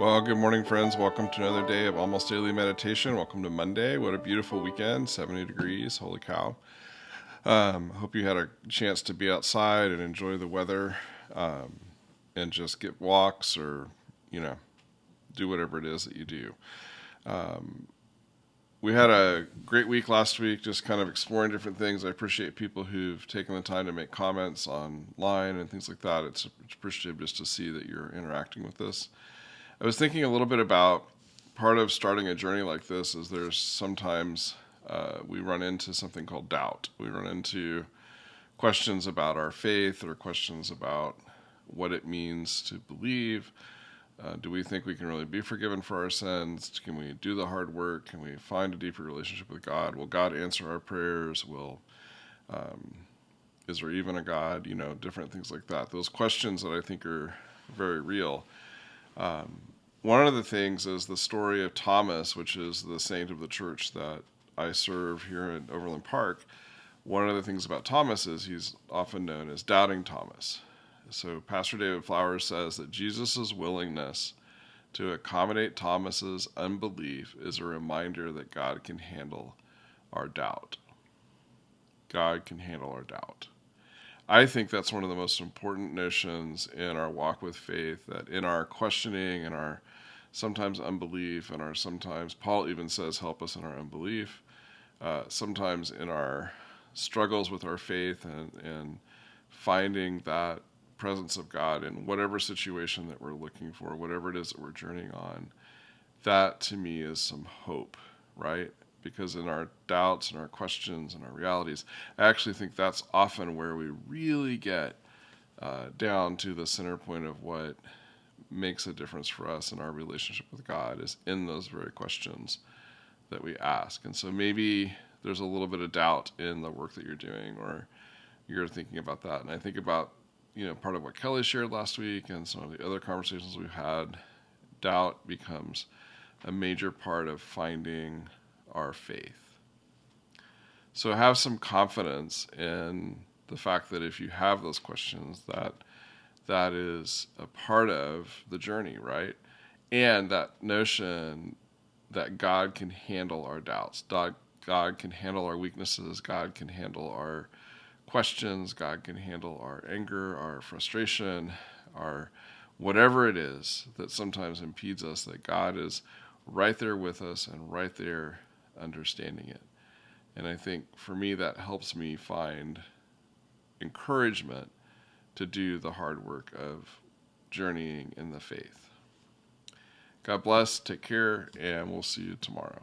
Well, good morning, friends. Welcome to another day of Almost Daily Meditation. Welcome to Monday. What a beautiful weekend, 70 degrees. Holy cow. Hope you had a chance to be outside and enjoy the weather and just get walks or, do whatever it is that you do. We had a great week last week, just kind of exploring different things. I appreciate people who've taken the time to make comments online and things like that. It's appreciative just to see that you're interacting with this. I was thinking a little bit about part of starting a journey like this is there's sometimes we run into something called doubt. We run into questions about our faith or questions about what it means to believe. Do we think we can really be forgiven for our sins? Can we do the hard work? Can we find a deeper relationship with God? Will God answer our prayers? Is there even a God? Different things like that. Those questions that I think are very real. One of the things is the story of Thomas, which is the saint of the church that I serve here in Overland Park. One of the things about Thomas is he's often known as Doubting Thomas. So Pastor David Flowers says that Jesus' willingness to accommodate Thomas's unbelief is a reminder that God can handle our doubt. God can handle our doubt. I think that's one of the most important notions in our walk with faith, that in our questioning and our sometimes unbelief and our sometimes, Paul even says, help us in our unbelief, sometimes in our struggles with our faith and finding that presence of God in whatever situation that we're looking for, whatever it is that we're journeying on, that to me is some hope, right? Because in our doubts and our questions and our realities, I actually think that's often where we really get down to the center point of what makes a difference for us in our relationship with God is in those very questions that we ask. And so maybe there's a little bit of doubt in the work that you're doing, or you're thinking about that. And I think about, part of what Kelly shared last week and some of the other conversations we've had. Doubt becomes a major part of finding our faith. So have some confidence in the fact that if you have those questions, that is a part of the journey, right? And that notion that God can handle our doubts. God can handle our weaknesses. God can handle our questions. God can handle our anger, our frustration, our whatever it is that sometimes impedes us, that God is right there with us and right there understanding it. And I think for me that helps me find encouragement to do the hard work of journeying in the faith. God bless, take care, and we'll see you tomorrow.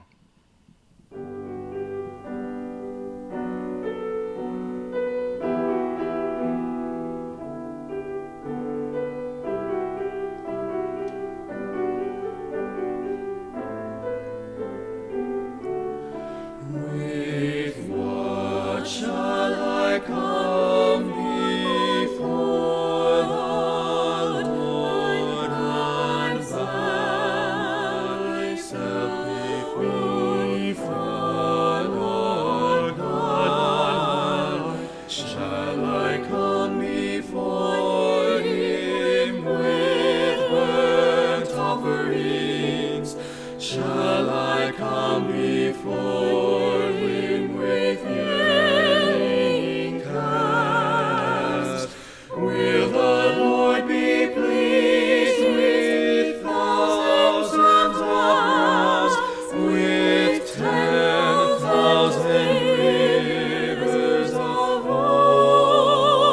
Shall I come before him with yearning cast? Will the Lord be pleased with thousands of vows, with 10,000 rivers of oil?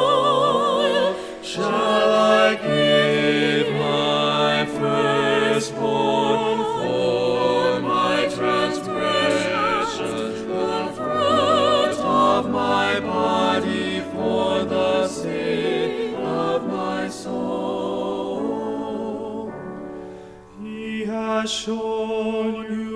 Shall I give my firstborn for my transgressions, the fruit of my body for the sin of my soul? He has shown you